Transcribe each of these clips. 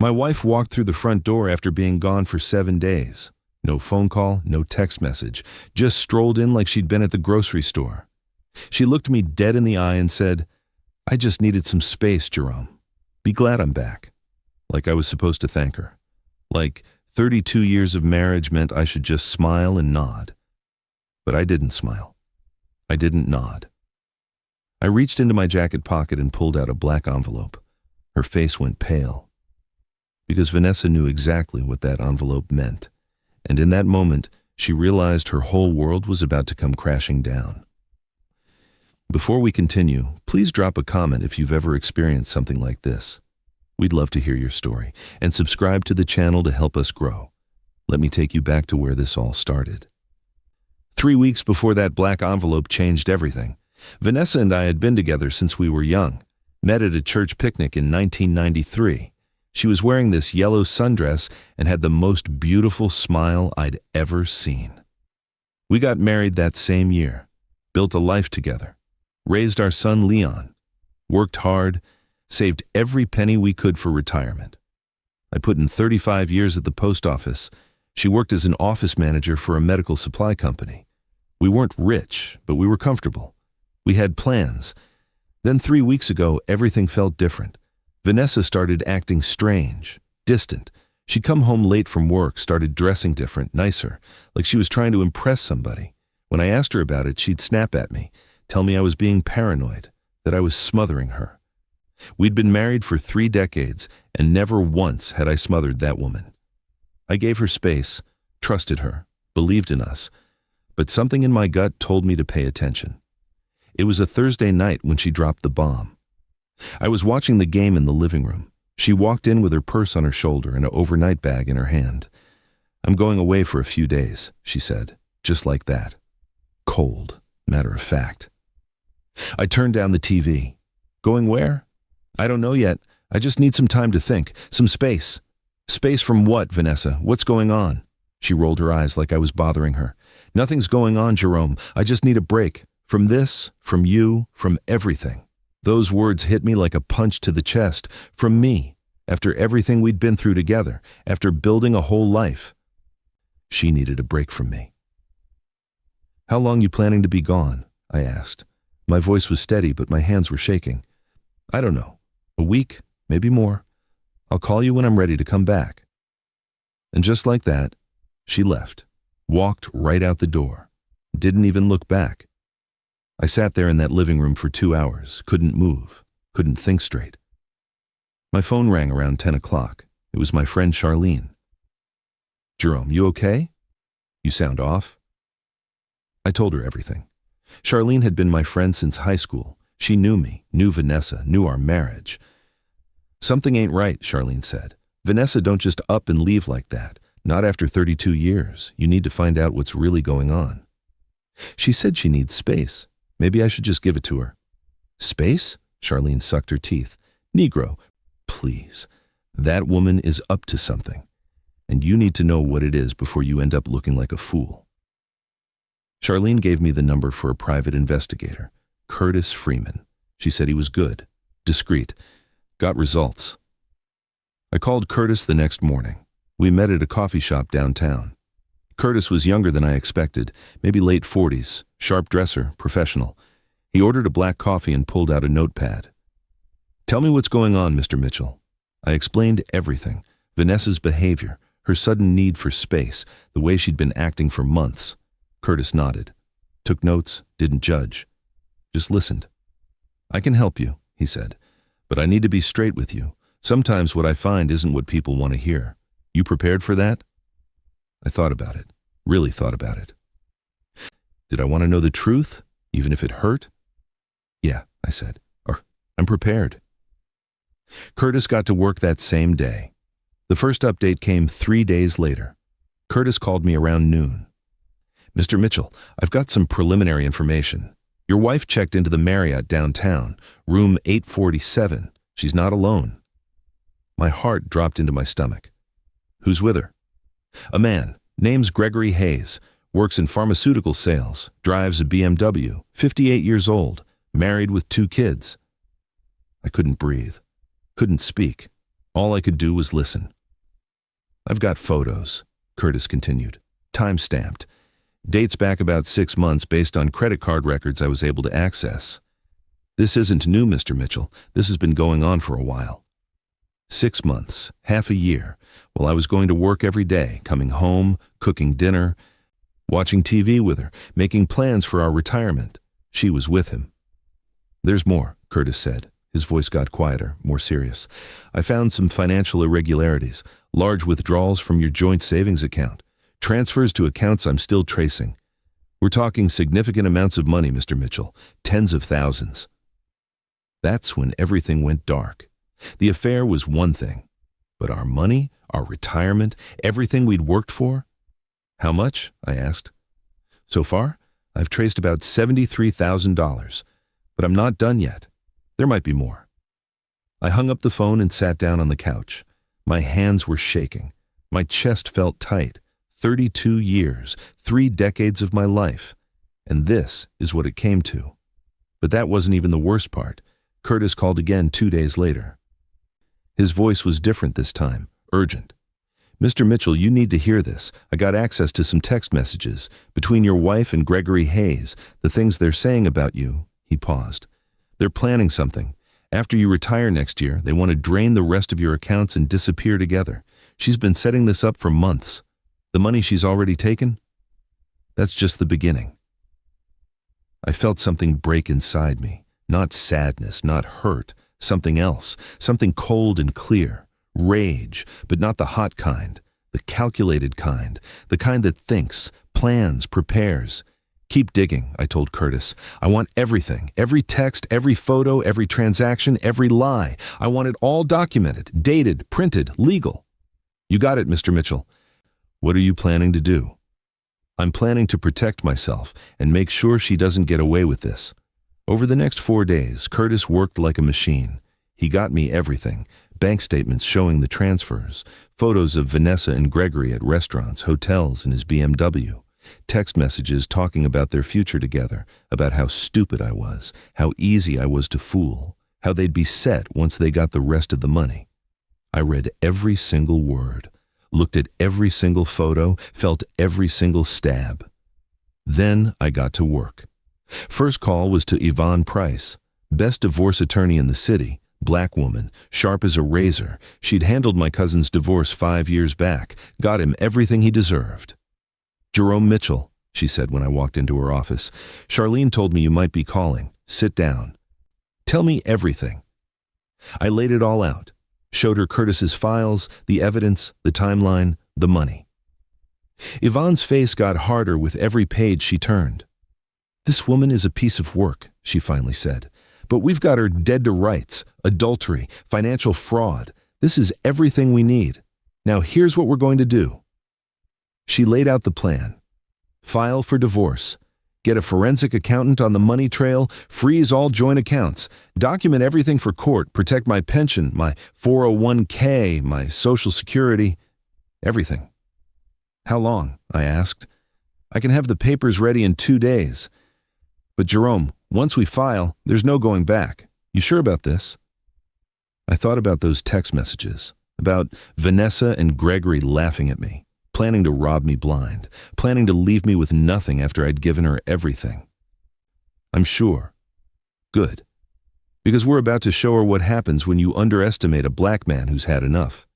My wife walked through the front door after being gone for 7 days. No phone call, no text message, just strolled in like she'd been at the grocery store. She looked me dead in the eye and said, "I just needed some space, Jerome. Be glad I'm back." Like I was supposed to thank her. Like 32 years of marriage meant I should just smile and nod. But I didn't smile. I didn't nod. I reached into my jacket pocket and pulled out a black envelope. Her face went pale. Because Vanessa knew exactly what that envelope meant. And in that moment, she realized her whole world was about to come crashing down. Before we continue, please drop a comment if you've ever experienced something like this. We'd love to hear your story, and subscribe to the channel to help us grow. Let me take you back to where this all started. 3 weeks before that black envelope changed everything, Vanessa and I had been together since we were young, met at a church picnic in 1993. She was wearing this yellow sundress and had the most beautiful smile I'd ever seen. We got married that same year, built a life together, raised our son Leon, worked hard, saved every penny we could for retirement. I put in 35 years at the post office. She worked as an office manager for a medical supply company. We weren't rich, but we were comfortable. We had plans. Then 3 weeks ago, everything felt different. Vanessa started acting strange, distant. She'd come home late from work, started dressing different, nicer, like she was trying to impress somebody. When I asked her about it, she'd snap at me, tell me I was being paranoid, that I was smothering her. We'd been married for 3 decades, and never once had I smothered that woman. I gave her space, trusted her, believed in us, but something in my gut told me to pay attention. It was a Thursday night when she dropped the bomb. I was watching the game in the living room. She walked in with her purse on her shoulder and an overnight bag in her hand. "I'm going away for a few days," she said, just like that. Cold, matter of fact. I turned down the TV. "Going where?" "I don't know yet. I just need some time to think, some space." "Space from what, Vanessa? What's going on?" She rolled her eyes like I was bothering her. "Nothing's going on, Jerome. I just need a break. From this, from you, from everything." Those words hit me like a punch to the chest. From me, after everything we'd been through together, after building a whole life. She needed a break from me. "How long you planning to be gone?" I asked. My voice was steady, but my hands were shaking. "I don't know. A week, maybe more. I'll call you when I'm ready to come back." And just like that, she left, walked right out the door, didn't even look back. I sat there in that living room for 2 hours, couldn't move, couldn't think straight. My phone rang around 10 o'clock. It was my friend Charlene. "Jerome, you okay? You sound off." I told her everything. Charlene had been my friend since high school. She knew me, knew Vanessa, knew our marriage. "Something ain't right," Charlene said. "Vanessa don't just up and leave like that. Not after 32 years. You need to find out what's really going on." She said she needs space. Maybe I should just give it to her. "Space?" Charlene sucked her teeth. "Negro, please. That woman is up to something. And you need to know what it is before you end up looking like a fool." Charlene gave me the number for a private investigator, Curtis Freeman. She said he was good, discreet, got results. I called Curtis the next morning. We met at a coffee shop downtown. Curtis was younger than I expected, maybe late 40s, sharp dresser, professional. He ordered a black coffee and pulled out a notepad. "Tell me what's going on, Mr. Mitchell." I explained everything, Vanessa's behavior, her sudden need for space, the way she'd been acting for months. Curtis nodded, took notes, didn't judge, just listened. "I can help you," he said, "but I need to be straight with you. Sometimes what I find isn't what people want to hear. You prepared for that?" I thought about it, really thought about it. Did I want to know the truth, even if it hurt? "Yeah," I said, "or I'm prepared." Curtis got to work that same day. The first update came 3 days later. Curtis called me around noon. "Mr. Mitchell, I've got some preliminary information. Your wife checked into the Marriott downtown, room 847. She's not alone." My heart dropped into my stomach. "Who's with her?" "A man, name's Gregory Hayes, works in pharmaceutical sales, drives a BMW, 58 years old, married with 2 kids. I couldn't breathe, couldn't speak. All I could do was listen. "I've got photos," Curtis continued, time-stamped. Dates back about 6 months based on credit card records I was able to access. "This isn't new, Mr. Mitchell. This has been going on for a while." 6 months, half a year, while I was going to work every day, coming home, cooking dinner, watching TV with her, making plans for our retirement. She was with him. "There's more," Curtis said. His voice got quieter, more serious. "I found some financial irregularities, large withdrawals from your joint savings account, transfers to accounts I'm still tracing. We're talking significant amounts of money, Mr. Mitchell, tens of thousands." That's when everything went dark. The affair was one thing, but our money, our retirement, everything we'd worked for? "How much?" I asked. "So far, I've traced about $73,000, but I'm not done yet. There might be more." I hung up the phone and sat down on the couch. My hands were shaking. My chest felt tight. 32 years, 3 decades of my life. And this is what it came to. But that wasn't even the worst part. Curtis called again 2 days later. His voice was different this time, urgent. "Mr. Mitchell, you need to hear this. I got access to some text messages between your wife and Gregory Hayes, the things they're saying about you." He paused. "They're planning something. After you retire next year, they want to drain the rest of your accounts and disappear together. She's been setting this up for months. The money she's already taken? That's just the beginning." I felt something break inside me. Not sadness, not hurt. Something else. Something cold and clear. Rage, but not the hot kind. The calculated kind. The kind that thinks, plans, prepares. "Keep digging," I told Curtis. "I want everything. Every text, every photo, every transaction, every lie. I want it all documented, dated, printed, legal." "You got it, Mr. Mitchell." "What are you planning to do?" "I'm planning to protect myself and make sure she doesn't get away with this." Over the next 4 days, Curtis worked like a machine. He got me everything. Bank statements showing the transfers, photos of Vanessa and Gregory at restaurants, hotels, and his BMW. Text messages talking about their future together, about how stupid I was, how easy I was to fool, how they'd be set once they got the rest of the money. I read every single word, looked at every single photo, felt every single stab. Then I got to work. First call was to Yvonne Price, best divorce attorney in the city, black woman, sharp as a razor. She'd handled my cousin's divorce 5 years back, got him everything he deserved. "Jerome Mitchell," she said when I walked into her office. "Charlene told me you might be calling. Sit down. Tell me everything." I laid it all out, showed her Curtis's files, the evidence, the timeline, the money. Yvonne's face got harder with every page she turned. "This woman is a piece of work," she finally said. "But we've got her dead to rights, adultery, financial fraud. This is everything we need. Now here's what we're going to do." She laid out the plan. File for divorce. Get a forensic accountant on the money trail, freeze all joint accounts, document everything for court, protect my pension, my 401k, my Social Security, everything. "How long?" I asked. "I can have the papers ready in 2 days. But Jerome, once we file, there's no going back. You sure about this?" I thought about those text messages, about Vanessa and Gregory laughing at me, planning to rob me blind, planning to leave me with nothing after I'd given her everything. "I'm sure." "Good. Because we're about to show her what happens when you underestimate a black man who's had enough."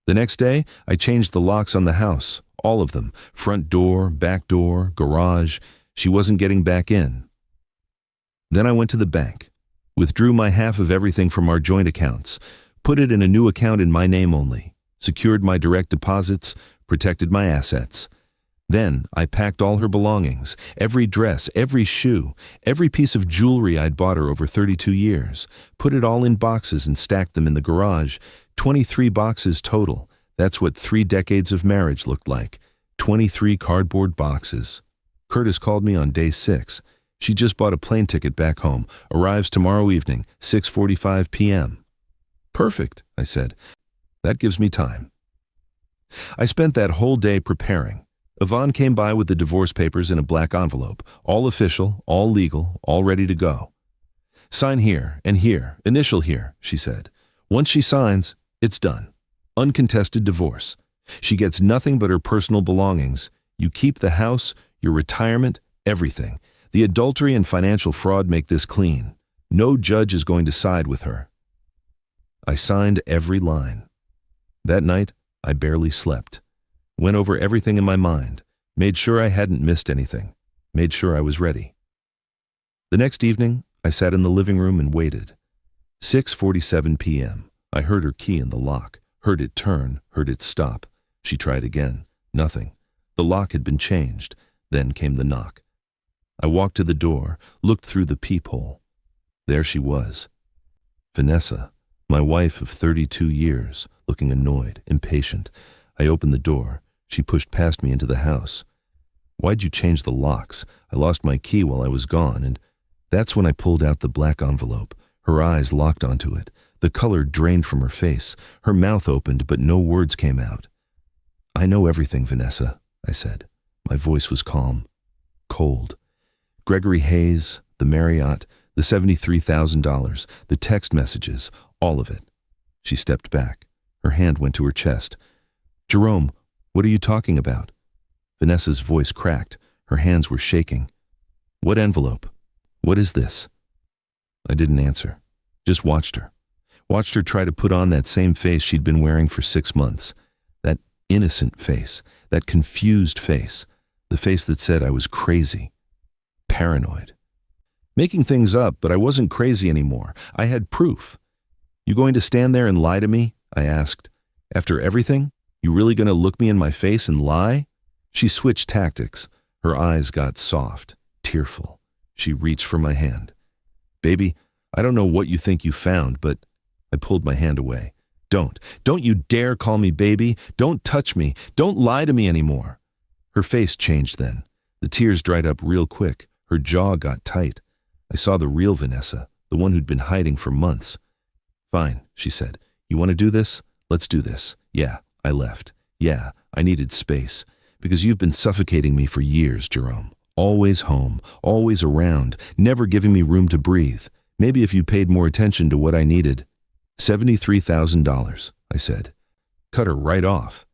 The next day, I changed the locks on the house, all of them, front door, back door, garage. She wasn't getting back in. Then I went to the bank, withdrew my half of everything from our joint accounts, put it in a new account in my name only, secured my direct deposits, protected my assets. Then I packed all her belongings, every dress, every shoe, every piece of jewelry I'd bought her over 32 years, put it all in boxes and stacked them in the garage. 23 boxes total. That's what 3 decades of marriage looked like. 23 cardboard boxes. Curtis called me on day 6. She just bought a plane ticket back home. Arrives tomorrow evening, 6:45 p.m. "Perfect," I said. "That gives me time." I spent that whole day preparing. Yvonne came by with the divorce papers in a black envelope, all official, all legal, all ready to go. "Sign here and here, initial here," she said. "Once she signs, it's done." Uncontested divorce. She gets nothing but her personal belongings. You keep the house, your retirement, everything. The adultery and financial fraud make this clean. No judge is going to side with her." I signed every line. That night, I barely slept. Went over everything in my mind, made sure I hadn't missed anything, made sure I was ready. The next evening, I sat in the living room and waited. 6:47 p.m. I heard her key in the lock, heard it turn, heard it stop. She tried again. Nothing. The lock had been changed. Then came the knock. I walked to the door, looked through the peephole. There she was. Vanessa, my wife of 32 years, looking annoyed, impatient. I opened the door. She pushed past me into the house. "Why'd you change the locks? I lost my key while I was gone," and that's when I pulled out the black envelope. Her eyes locked onto it. The color drained from her face. Her mouth opened, but no words came out. "I know everything, Vanessa," I said. My voice was calm, cold. Gregory Hayes, the Marriott, the $73,000, the text messages, all of it. She stepped back. Her hand went to her chest. "Jerome, what are you talking about?" Vanessa's voice cracked. Her hands were shaking. "What envelope? What is this?" I didn't answer. Just watched her. Watched her try to put on that same face she'd been wearing for 6 months. That innocent face. That confused face. The face that said I was crazy. Paranoid. Making things up, but I wasn't crazy anymore. I had proof. "You going to stand there and lie to me?" I asked. "After everything? You really going to look me in my face and lie?" She switched tactics. Her eyes got soft, tearful. She reached for my hand. "Baby, I don't know what you think you found, but..." I pulled my hand away. Don't you dare call me baby. Don't touch me. Don't lie to me anymore." Her face changed then. The tears dried up real quick. Her jaw got tight. I saw the real Vanessa, the one who'd been hiding for months. "Fine," she said. "You want to do this? Let's do this. Yeah, I left. Yeah, I needed space. Because you've been suffocating me for years, Jerome. Always home, always around, never giving me room to breathe. Maybe if you paid more attention to what I needed..." $73,000, I said. Cut her right off.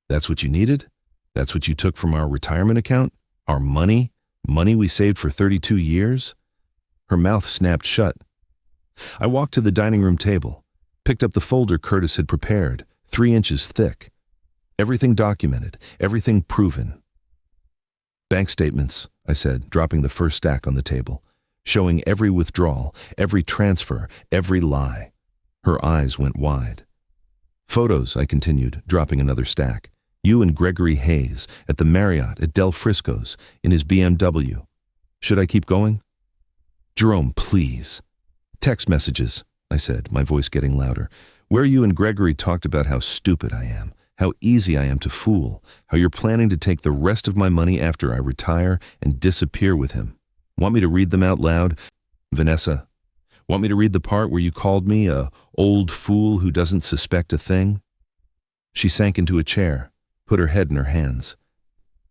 "That's what you needed? That's what you took from our retirement account? Our money? Money we saved for 32 years? Her mouth snapped shut. I walked to the dining room table, picked up the folder Curtis had prepared, 3 inches thick. Everything documented, everything proven. "Bank statements," I said, dropping the first stack on the table, showing every withdrawal, every transfer, every lie. Her eyes went wide. "Photos," I continued, dropping another stack. "You and Gregory Hayes at the Marriott at Del Frisco's in his BMW. Should I keep going?" "Jerome, please." "Text messages," I said, my voice getting louder, "where you and Gregory talked about how stupid I am, how easy I am to fool, how you're planning to take the rest of my money after I retire and disappear with him. Want me to read them out loud? Vanessa, want me to read the part where you called me a old fool who doesn't suspect a thing?" She sank into a chair, put her head in her hands.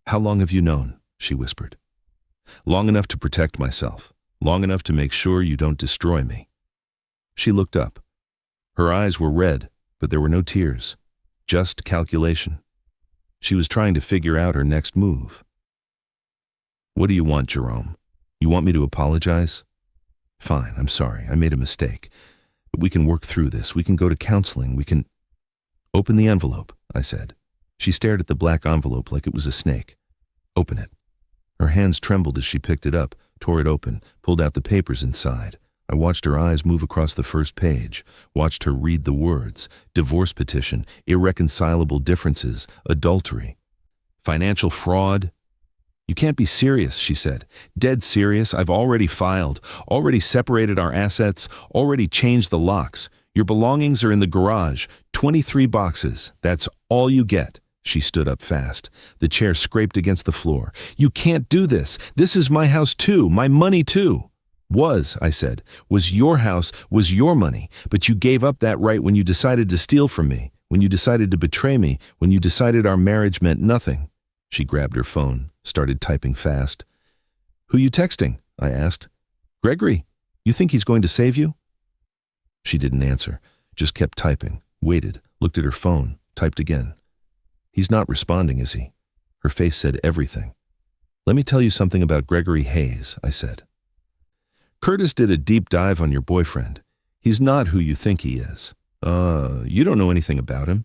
"How long have you known?" she whispered. "Long enough to protect myself, long enough to make sure you don't destroy me." She looked up. Her eyes were red, but there were no tears, just calculation. She was trying to figure out her next move. "What do you want, Jerome? You want me to apologize? Fine, I'm sorry, I made a mistake. But we can work through this, we can go to counseling, we can..." "Open the envelope," I said. She stared at the black envelope like it was a snake. "Open it." Her hands trembled as she picked it up, tore it open, pulled out the papers inside. I watched her eyes move across the first page, watched her read the words: divorce petition, irreconcilable differences, adultery, financial fraud. "You can't be serious," she said. "Dead serious. I've already filed, already separated our assets, already changed the locks. Your belongings are in the garage, 23 boxes. That's all you get." She stood up fast. The chair scraped against the floor. "You can't do this. This is my house too, my money too." "Was," I said. "Was your house, was your money. But you gave up that right when you decided to steal from me, when you decided to betray me, when you decided our marriage meant nothing." She grabbed her phone, started typing fast. "Who you texting?" I asked. "Gregory. You think he's going to save you?" She didn't answer, just kept typing, Waited, looked at her phone, typed again. He's not responding, is he? Her face said everything. Let me tell you something about Gregory Hayes, I said. Curtis did a deep dive on your boyfriend. He's not who you think he is. You don't know anything about him.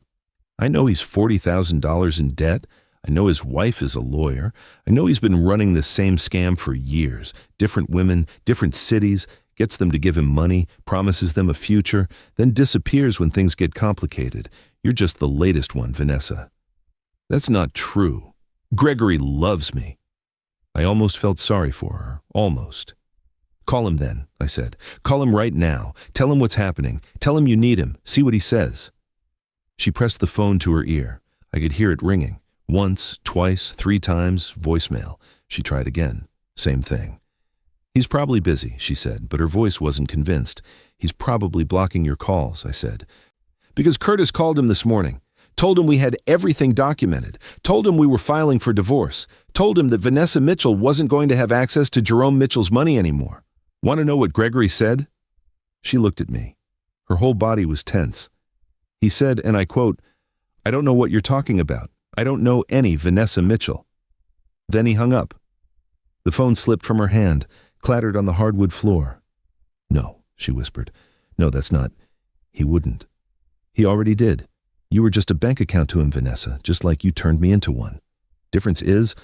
I know he's $40,000 in debt. I know his wife is a lawyer. I know he's been running this same scam for years. Different women, different cities, gets them to give him money, promises them a future, then disappears when things get complicated. You're just the latest one, Vanessa. That's not true. Gregory loves me. I almost felt sorry for her. Almost. Call him then, I said. Call him right now. Tell him what's happening. Tell him you need him. See what he says. She pressed the phone to her ear. I could hear it ringing. Once, twice, 3 times, voicemail. She tried again. Same thing. He's probably busy, she said, but her voice wasn't convinced. He's probably blocking your calls, I said. Because Curtis called him this morning. Told him we had everything documented. Told him we were filing for divorce. Told him that Vanessa Mitchell wasn't going to have access to Jerome Mitchell's money anymore. Want to know what Gregory said? She looked at me. Her whole body was tense. He said, and I quote, I don't know what you're talking about. I don't know any Vanessa Mitchell. Then he hung up. The phone slipped from her hand, clattered on the hardwood floor. No, she whispered. No, that's not. He wouldn't. He already did. You were just a bank account to him, Vanessa, just like you turned me into one. Difference is,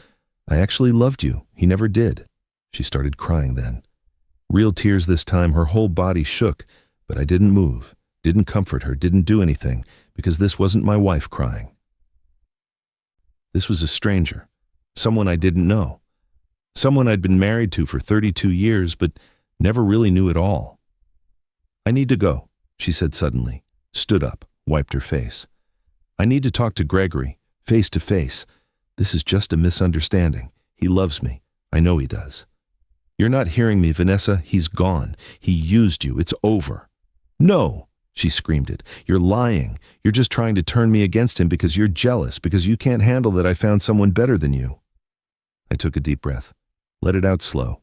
I actually loved you. He never did. She started crying then. Real tears this time, her whole body shook, but I didn't move, didn't comfort her, didn't do anything, because this wasn't my wife crying. This was a stranger, someone I didn't know, someone I'd been married to for 32 years, but never really knew at all. I need to go, she said suddenly, stood up, wiped her face. I need to talk to Gregory, face to face. This is just a misunderstanding. He loves me. I know he does. You're not hearing me, Vanessa. He's gone. He used you. It's over. No, she screamed it. You're lying. You're just trying to turn me against him because you're jealous, because you can't handle that I found someone better than you. I took a deep breath. Let it out slow.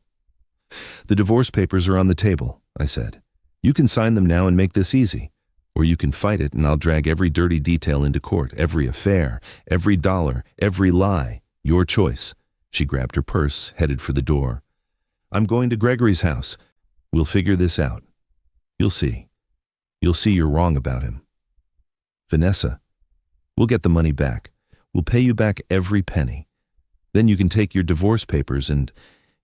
The divorce papers are on the table, I said. You can sign them now and make this easy. Or you can fight it and I'll drag every dirty detail into court, every affair, every dollar, every lie. Your choice. She grabbed her purse, headed for the door. I'm going to Gregory's house. We'll figure this out. You'll see. You'll see you're wrong about him. Vanessa, we'll get the money back. We'll pay you back every penny. Then you can take your divorce papers and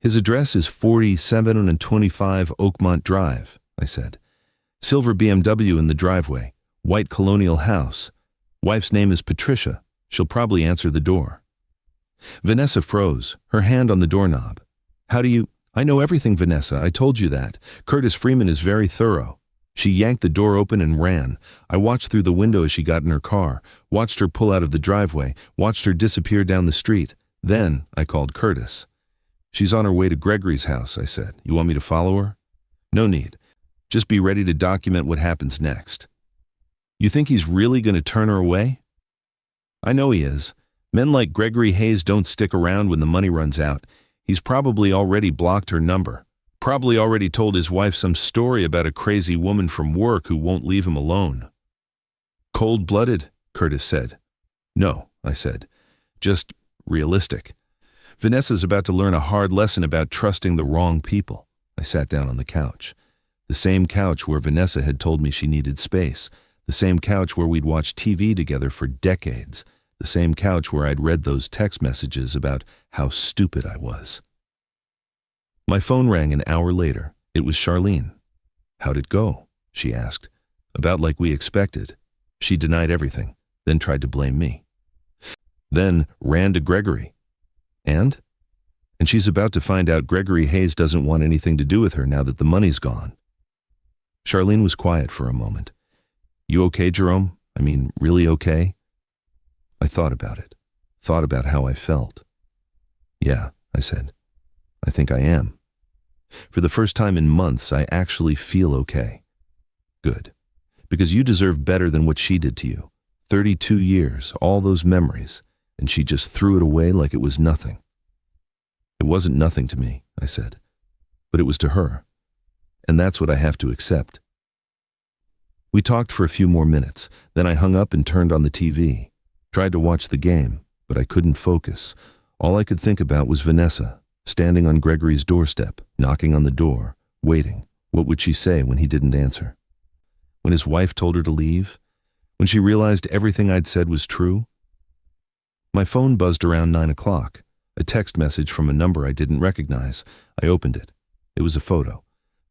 his address is 4725 Oakmont Drive, I said. Silver BMW in the driveway, white colonial house. Wife's name is Patricia. She'll probably answer the door. Vanessa froze, her hand on the doorknob. How do you... I know everything, Vanessa. I told you that. Curtis Freeman is very thorough. She yanked the door open and ran. I watched through the window as she got in her car, watched her pull out of the driveway, watched her disappear down the street. Then I called Curtis. She's on her way to Gregory's house, I said. You want me to follow her? No need. Just be ready to document what happens next. You think he's really going to turn her away? I know he is. Men like Gregory Hayes don't stick around when the money runs out. He's probably already blocked her number. Probably already told his wife some story about a crazy woman from work who won't leave him alone. Cold-blooded, Curtis said. No, I said. Just realistic. Vanessa's about to learn a hard lesson about trusting the wrong people. I sat down on the couch. The same couch where Vanessa had told me she needed space. The same couch where we'd watched TV together for decades. The same couch where I'd read those text messages about how stupid I was. My phone rang an hour later. It was Charlene. How'd it go? She asked. About like we expected. She denied everything, then tried to blame me. Then ran to Gregory. And she's about to find out Gregory Hayes doesn't want anything to do with her now that the money's gone. Charlene was quiet for a moment. You okay, Jerome? I mean, really okay? I thought about it. Thought about how I felt. Yeah, I said. I think I am. For the first time in months, I actually feel okay. Good. Because you deserve better than what she did to you. 32 years, all those memories, and she just threw it away like it was nothing. It wasn't nothing to me, I said. But it was to her. And that's what I have to accept. We talked for a few more minutes, then I hung up and turned on the TV. Tried to watch the game, but I couldn't focus. All I could think about was Vanessa, standing on Gregory's doorstep, knocking on the door, waiting. What would she say when he didn't answer? When his wife told her to leave? When she realized everything I'd said was true? My phone buzzed around 9 o'clock. A text message from a number I didn't recognize. I opened it. It was a photo.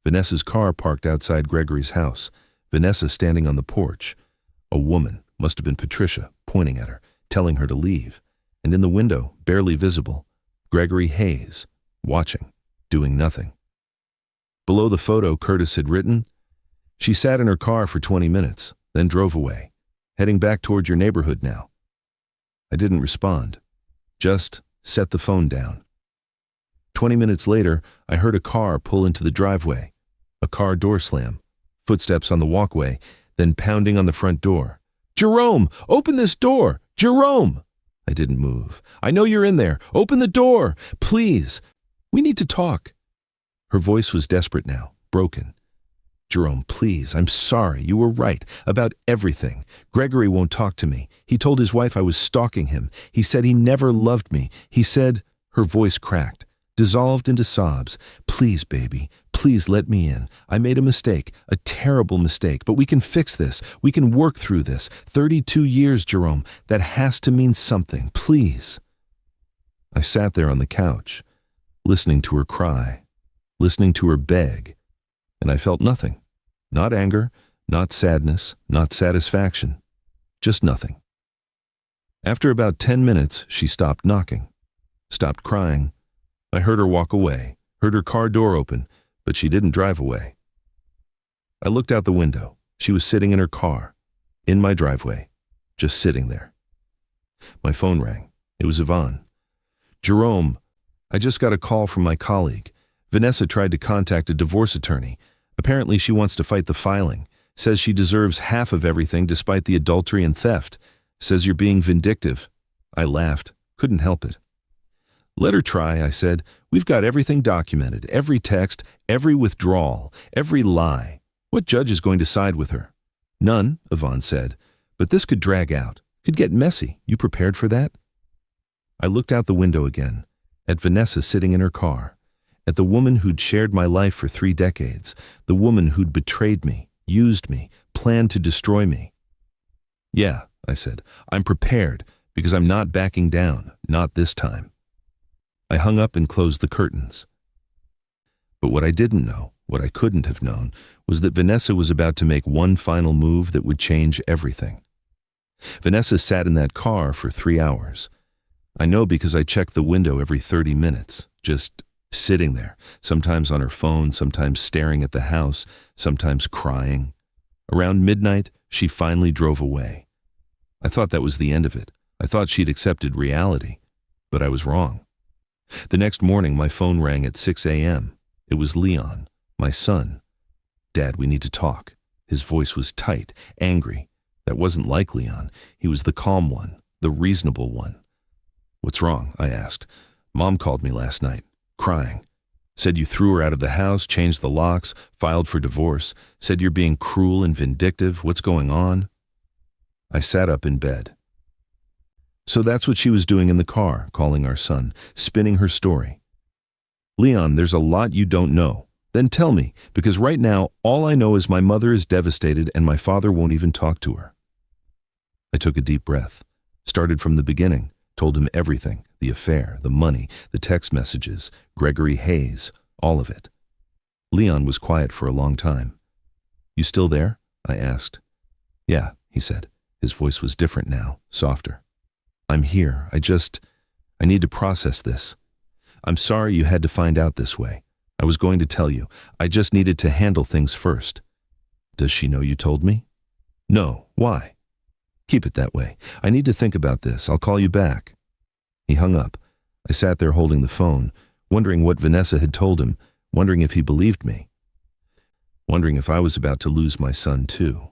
Vanessa's car parked outside Gregory's house. Vanessa standing on the porch. A woman, must have been Patricia, pointing at her, telling her to leave. And in the window, barely visible, Gregory Hayes, watching, doing nothing. Below the photo, Curtis had written, "She sat in her car for 20 minutes, then drove away. Heading back towards your neighborhood now." I didn't respond. Just set the phone down. 20 minutes later, I heard a car pull into the driveway. A car door slam. Footsteps on the walkway, then pounding on the front door. "Jerome, open this door! Jerome!" I didn't move. "I know you're in there. Open the door! Please! We need to talk." Her voice was desperate now, broken. "Jerome, please, I'm sorry. You were right about everything. Gregory won't talk to me. He told his wife I was stalking him. He said he never loved me. He said..." Her voice cracked, dissolved into sobs. "Please, baby, please let me in. I made a mistake, a terrible mistake, but we can fix this. We can work through this. 32 years, Jerome. That has to mean something. Please." I sat there on the couch, listening to her cry, listening to her beg, and I felt nothing. Not anger, not sadness, not satisfaction. Just nothing. After about 10 minutes, she stopped knocking, stopped crying. I heard her walk away, heard her car door open, but she didn't drive away. I looked out the window. She was sitting in her car, in my driveway, just sitting there. My phone rang. It was Yvonne. "Jerome, I just got a call from my colleague. Vanessa tried to contact a divorce attorney. Apparently she wants to fight the filing. Says she deserves half of everything despite the adultery and theft. Says you're being vindictive." I laughed. Couldn't help it. "Let her try," I said. "We've got everything documented, every text, every withdrawal, every lie. What judge is going to side with her?" "None," Yvonne said. "But this could drag out, could get messy. You prepared for that?" I looked out the window again, at Vanessa sitting in her car, at the woman who'd shared my life for 3 decades, the woman who'd betrayed me, used me, planned to destroy me. "Yeah," I said, "I'm prepared, because I'm not backing down, not this time." I hung up and closed the curtains. But what I didn't know, what I couldn't have known, was that Vanessa was about to make one final move that would change everything. Vanessa sat in that car for 3 hours. I know because I checked the window every 30 minutes, just sitting there, sometimes on her phone, sometimes staring at the house, sometimes crying. Around midnight, she finally drove away. I thought that was the end of it. I thought she'd accepted reality, but I was wrong. The next morning, my phone rang at 6 a.m. It was Leon, my son. "Dad, we need to talk." His voice was tight, angry. That wasn't like Leon. He was the calm one, the reasonable one. "What's wrong?" I asked. "Mom called me last night, crying. Said you threw her out of the house, changed the locks, filed for divorce. Said you're being cruel and vindictive. What's going on?" I sat up in bed. So that's what she was doing in the car, calling our son, spinning her story. "Leon, there's a lot you don't know. Then tell me, because right now, all I know is my mother is devastated and my father won't even talk to her." I took a deep breath, started from the beginning, told him everything, the affair, the money, the text messages, Gregory Hayes, all of it. Leon was quiet for a long time. "You still there?" I asked. "Yeah," he said. His voice was different now, softer. "I'm here. I need to process this. I'm sorry you had to find out this way. I was going to tell you. I just needed to handle things first." "Does she know you told me?" "No. Why?" "Keep it that way. I need to think about this. I'll call you back." He hung up. I sat there holding the phone, wondering what Vanessa had told him, wondering if he believed me, wondering if I was about to lose my son too.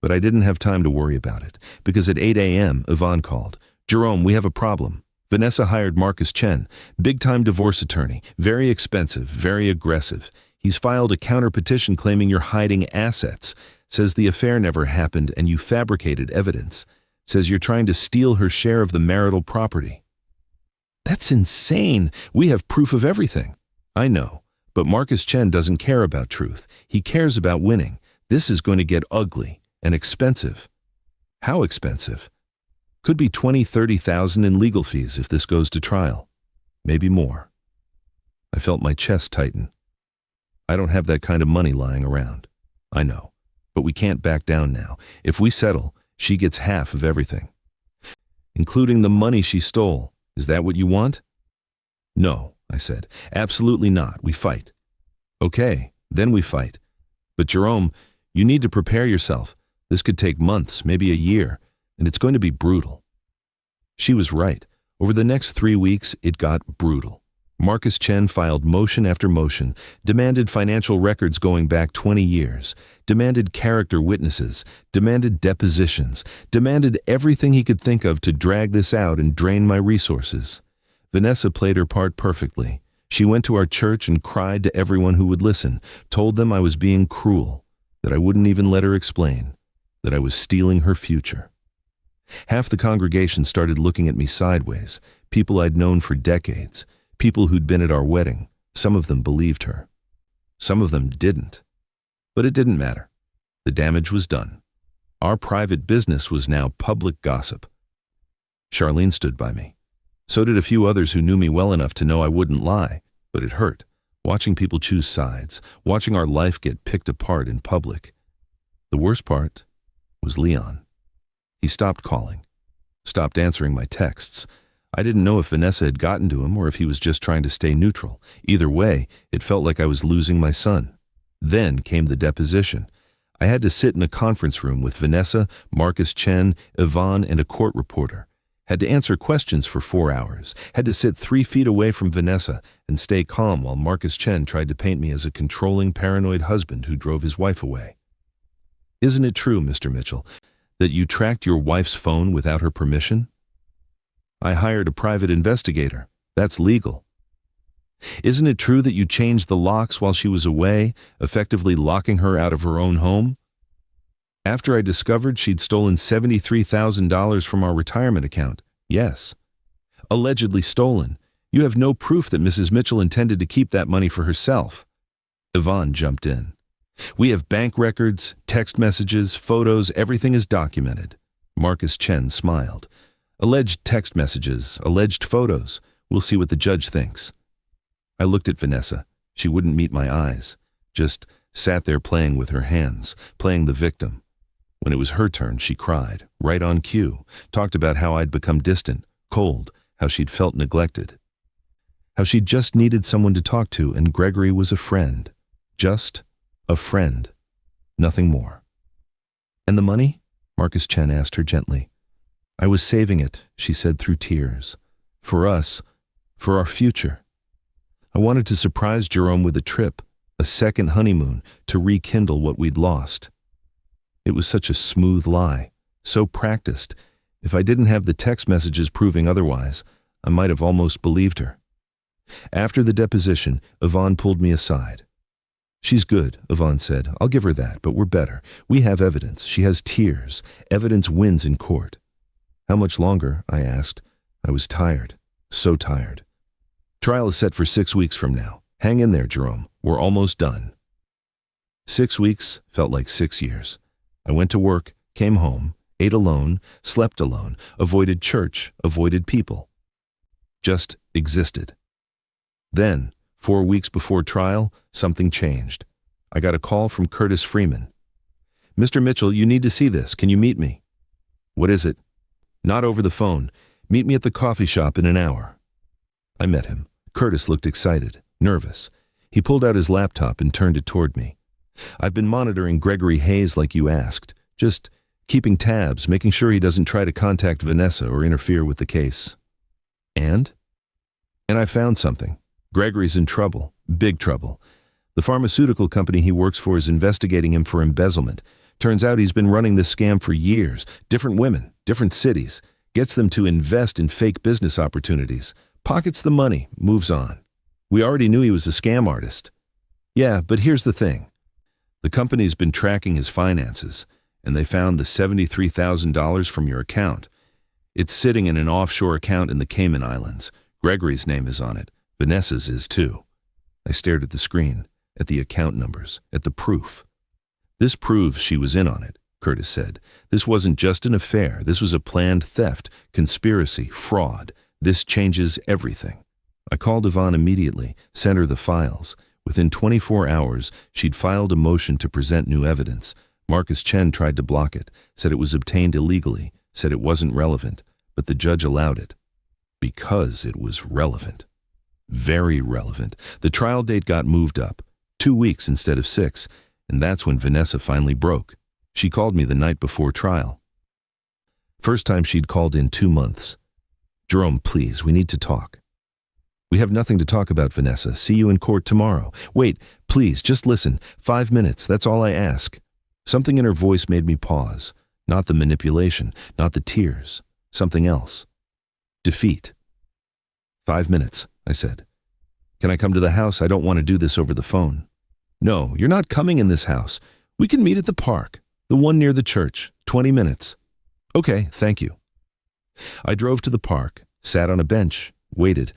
But I didn't have time to worry about it, because at 8 a.m., Yvonne called. "Jerome, we have a problem. Vanessa hired Marcus Chen, big-time divorce attorney, very expensive, very aggressive. He's filed a counter-petition claiming you're hiding assets. Says the affair never happened and you fabricated evidence. Says you're trying to steal her share of the marital property. That's insane. We have proof of everything. I know, but Marcus Chen doesn't care about truth. He cares about winning. This is going to get ugly and expensive. How expensive? Could be 20-30,000 in legal fees if this goes to trial. Maybe more. I felt my chest tighten. I don't have that kind of money lying around. I know, but we can't back down now. If we settle, she gets half of everything, including the money she stole. Is that what you want? No, I said. Absolutely not. We fight. Okay, then we fight. But Jerome, you need to prepare yourself. This could take months, maybe a year, and it's going to be brutal. She was right. Over the next 3 weeks, it got brutal. Marcus Chen filed motion after motion, demanded financial records going back 20 years, demanded character witnesses, demanded depositions, demanded everything he could think of to drag this out and drain my resources. Vanessa played her part perfectly. She went to our church and cried to everyone who would listen, told them I was being cruel, that I wouldn't even let her explain, that I was stealing her future. Half the congregation started looking at me sideways, people I'd known for decades, people who'd been at our wedding. Some of them believed her. Some of them didn't. But it didn't matter. The damage was done. Our private business was now public gossip. Charlene stood by me. So did a few others who knew me well enough to know I wouldn't lie, but it hurt, watching people choose sides, watching our life get picked apart in public. The worst part was Leon. He stopped calling, stopped answering my texts. I didn't know if Vanessa had gotten to him or if he was just trying to stay neutral. Either way, it felt like I was losing my son. Then came the deposition. I had to sit in a conference room with Vanessa, Marcus Chen, Yvonne, and a court reporter. Had to answer questions for 4 hours. Had to sit 3 feet away from Vanessa and stay calm while Marcus Chen tried to paint me as a controlling, paranoid husband who drove his wife away. Isn't it true, Mr. Mitchell, that you tracked your wife's phone without her permission? I hired a private investigator. That's legal. Isn't it true that you changed the locks while she was away, effectively locking her out of her own home? After I discovered she'd stolen $73,000 from our retirement account, yes. Allegedly stolen. You have no proof that Mrs. Mitchell intended to keep that money for herself. Yvonne jumped in. We have bank records, text messages, photos, everything is documented. Marcus Chen smiled. Alleged text messages, alleged photos. We'll see what the judge thinks. I looked at Vanessa. She wouldn't meet my eyes. Just sat there playing with her hands, playing the victim. When it was her turn, she cried, right on cue, talked about how I'd become distant, cold, how she'd felt neglected. How she just needed someone to talk to, and Gregory was a friend. Just a friend. Nothing more. And the money? Marcus Chen asked her gently. I was saving it, she said through tears. For us, for our future. I wanted to surprise Jerome with a trip, a second honeymoon, to rekindle what we'd lost. It was such a smooth lie, so practiced. If I didn't have the text messages proving otherwise, I might have almost believed her. After the deposition, Yvonne pulled me aside. She's good, Yvonne said. I'll give her that, but we're better. We have evidence. She has tears. Evidence wins in court. How much longer? I asked. I was tired. So tired. Trial is set for 6 weeks from now. Hang in there, Jerome. We're almost done. 6 weeks felt like 6 years. I went to work, came home, ate alone, slept alone, avoided church, avoided people. Just existed. Then, 4 weeks before trial, something changed. I got a call from Curtis Freeman. Mr. Mitchell, you need to see this. Can you meet me? What is it? Not over the phone. Meet me at the coffee shop in an hour. I met him. Curtis looked excited, nervous. He pulled out his laptop and turned it toward me. I've been monitoring Gregory Hayes like you asked, just keeping tabs, making sure he doesn't try to contact Vanessa or interfere with the case. And I found something. Gregory's in trouble, big trouble. The pharmaceutical company he works for is investigating him for embezzlement. Turns out he's been running this scam for years. Different women, different cities. Gets them to invest in fake business opportunities. Pockets the money, moves on. We already knew he was a scam artist. Yeah, but here's the thing. The company's been tracking his finances, and they found the $73,000 from your account. It's sitting in an offshore account in the Cayman Islands. Gregory's name is on it. Vanessa's is too. I stared at the screen, at the account numbers, at the proof. This proves she was in on it, Curtis said. This wasn't just an affair. This was a planned theft, conspiracy, fraud. This changes everything. I called Yvonne immediately, sent her the files. Within 24 hours, she'd filed a motion to present new evidence. Marcus Chen tried to block it, said it was obtained illegally, said it wasn't relevant, but the judge allowed it. Because it was relevant. Very relevant. The trial date got moved up, 2 weeks instead of 6, and that's when Vanessa finally broke. She called me the night before trial. First time she'd called in 2 months. Jerome, please, we need to talk. We have nothing to talk about, Vanessa. See you in court tomorrow. Wait, please, just listen. 5 minutes, that's all I ask. Something in her voice made me pause. Not the manipulation, not the tears. Something else. Defeat. 5 minutes, I said. Can I come to the house? I don't want to do this over the phone. No, you're not coming in this house. We can meet at the park, the one near the church, 20 minutes. Okay, thank you. I drove to the park, sat on a bench, waited.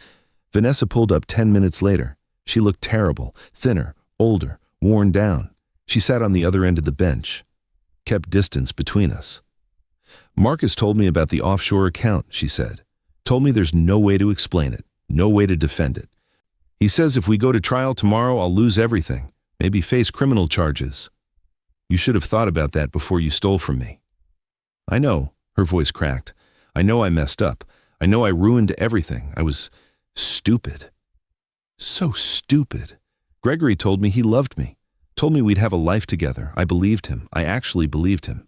Vanessa pulled up 10 minutes later. She looked terrible, thinner, older, worn down. She sat on the other end of the bench, kept distance between us. Marcus told me about the offshore account, she said. Told me there's no way to explain it, no way to defend it. He says if we go to trial tomorrow, I'll lose everything, maybe face criminal charges. You should have thought about that before you stole from me. I know, her voice cracked. I know I messed up. I know I ruined everything. I was stupid. So stupid. Gregory told me he loved me. Told me we'd have a life together. I believed him. I actually believed him.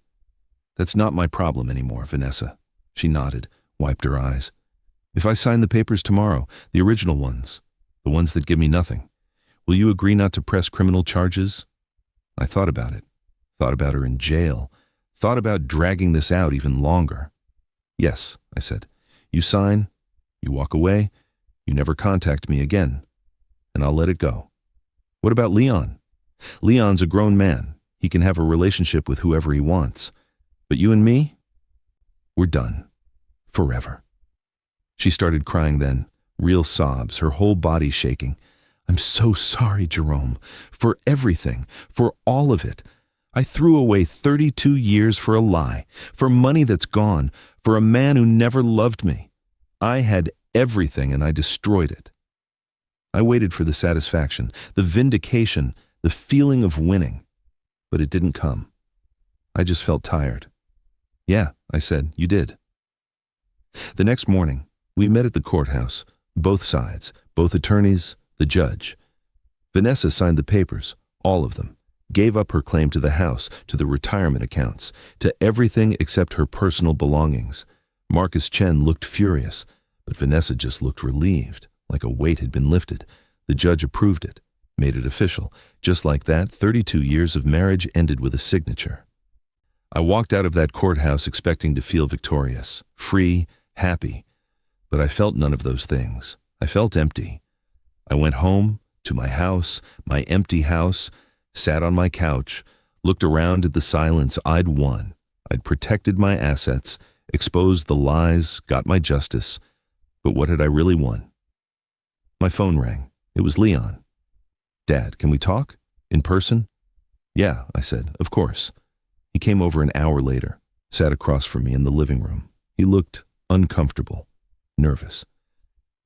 That's not my problem anymore, Vanessa. She nodded, wiped her eyes. If I sign the papers tomorrow, the original ones, the ones that give me nothing, will you agree not to press criminal charges? I thought about it. Thought about her in jail. Thought about dragging this out even longer. Yes, I said. You sign, you walk away, you never contact me again, and I'll let it go. What about Leon? Leon's a grown man. He can have a relationship with whoever he wants. But you and me? We're done. Forever. She started crying then, real sobs, her whole body shaking. I'm so sorry, Jerome, for everything, for all of it. I threw away 32 years for a lie, for money that's gone, for a man who never loved me. I had everything and I destroyed it. I waited for the satisfaction, the vindication, the feeling of winning, but it didn't come. I just felt tired. Yeah, I said, you did. The next morning, we met at the courthouse, both sides, both attorneys, the judge. Vanessa signed the papers, all of them, gave up her claim to the house, to the retirement accounts, to everything except her personal belongings. Marcus Chen looked furious, but Vanessa just looked relieved, like a weight had been lifted. The judge approved it, made it official. Just like that, 32 years of marriage ended with a signature. I walked out of that courthouse expecting to feel victorious, free, happy, but I felt none of those things. I felt empty. I went home, to my house, my empty house, sat on my couch, looked around at the silence. I'd won. I'd protected my assets, exposed the lies, got my justice. But what had I really won? My phone rang. It was Leon. Dad, can we talk? In person? Yeah, I said, of course. He came over an hour later, sat across from me in the living room. He looked uncomfortable, nervous.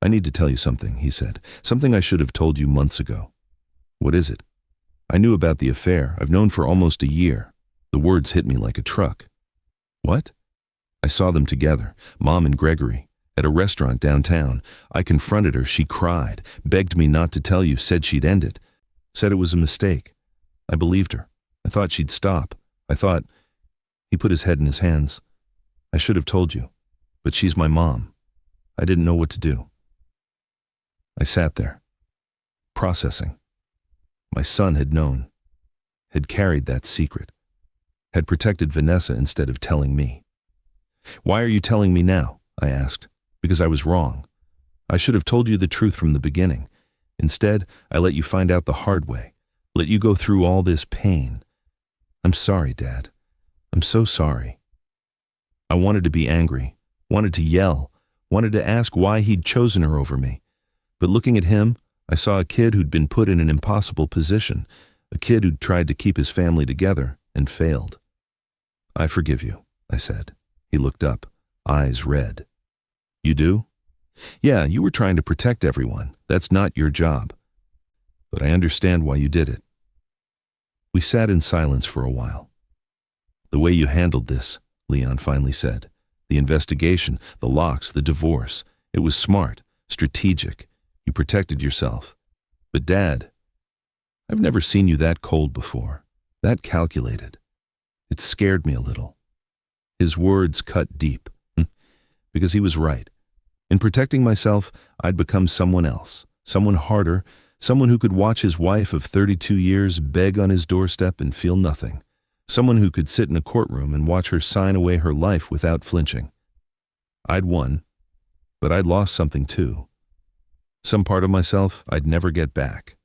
I need to tell you something, he said. Something I should have told you months ago. What is it? I knew about the affair. I've known for almost a year. The words hit me like a truck. What? I saw them together, Mom and Gregory, at a restaurant downtown. I confronted her. She cried, begged me not to tell you, said she'd end it, said it was a mistake. I believed her. I thought she'd stop. I thought... He put his head in his hands. I should have told you, but she's my mom. I didn't know what to do. I sat there, processing. My son had known, had carried that secret, had protected Vanessa instead of telling me. Why are you telling me now? I asked. Because I was wrong. I should have told you the truth from the beginning. Instead, I let you find out the hard way. Let you go through all this pain. I'm sorry, Dad. I'm so sorry. I wanted to be angry, wanted to yell, wanted to ask why he'd chosen her over me. But looking at him, I saw a kid who'd been put in an impossible position, a kid who'd tried to keep his family together and failed. I forgive you, I said. He looked up, eyes red. You do? Yeah, you were trying to protect everyone. That's not your job. But I understand why you did it. We sat in silence for a while. The way you handled this, Leon finally said. The investigation, the locks, the divorce. It was smart, strategic. You protected yourself. But Dad, I've never seen you that cold before, that calculated. It scared me a little. His words cut deep, because he was right. In protecting myself, I'd become someone else, someone harder, someone who could watch his wife of 32 years beg on his doorstep and feel nothing, someone who could sit in a courtroom and watch her sign away her life without flinching. I'd won, but I'd lost something too. Some part of myself I'd never get back.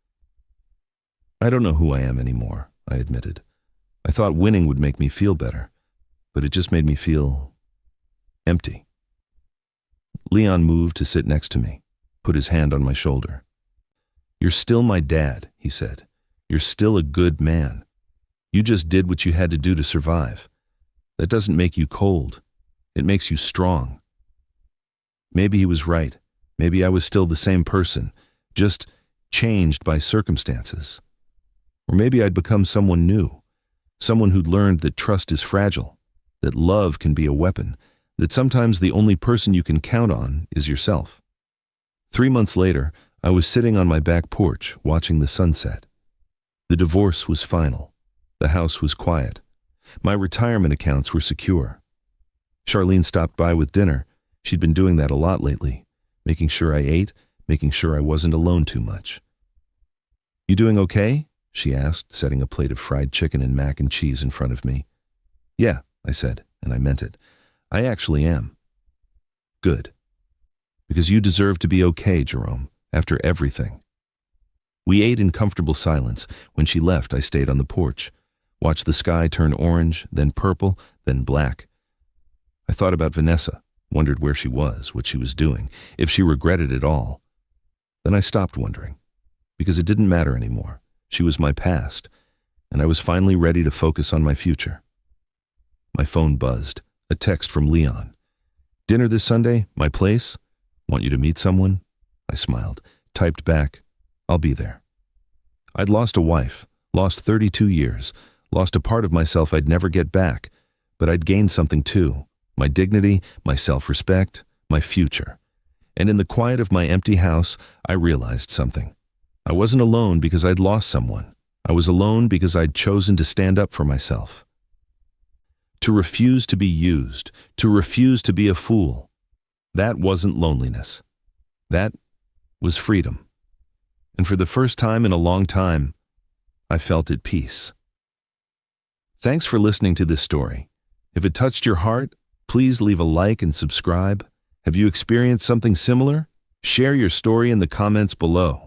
I don't know who I am anymore, I admitted. I thought winning would make me feel better, but it just made me feel empty. Leon moved to sit next to me, put his hand on my shoulder. You're still my dad, he said. You're still a good man. You just did what you had to do to survive. That doesn't make you cold. It makes you strong. Maybe he was right. Maybe I was still the same person, just changed by circumstances. Or maybe I'd become someone new, someone who'd learned that trust is fragile, that love can be a weapon, that sometimes the only person you can count on is yourself. 3 months later, I was sitting on my back porch watching the sunset. The divorce was final. The house was quiet. My retirement accounts were secure. Charlene stopped by with dinner. She'd been doing that a lot lately, making sure I ate, making sure I wasn't alone too much. You doing okay? She asked, setting a plate of fried chicken and mac and cheese in front of me. Yeah, I said, and I meant it. I actually am. Good. Because you deserve to be okay, Jerome, after everything. We ate in comfortable silence. When she left, I stayed on the porch, watched the sky turn orange, then purple, then black. I thought about Vanessa, wondered where she was, what she was doing, if she regretted it all. Then I stopped wondering, because it didn't matter anymore. She was my past, and I was finally ready to focus on my future. My phone buzzed, a text from Leon. Dinner this Sunday, my place? Want you to meet someone? I smiled, typed back, I'll be there. I'd lost a wife, lost 32 years, lost a part of myself I'd never get back, but I'd gained something too, my dignity, my self-respect, my future. And in the quiet of my empty house, I realized something. I wasn't alone because I'd lost someone. I was alone because I'd chosen to stand up for myself. To refuse to be used, to refuse to be a fool. That wasn't loneliness. That was freedom. And for the first time in a long time, I felt at peace. Thanks for listening to this story. If it touched your heart, please leave a like and subscribe. Have you experienced something similar? Share your story in the comments below.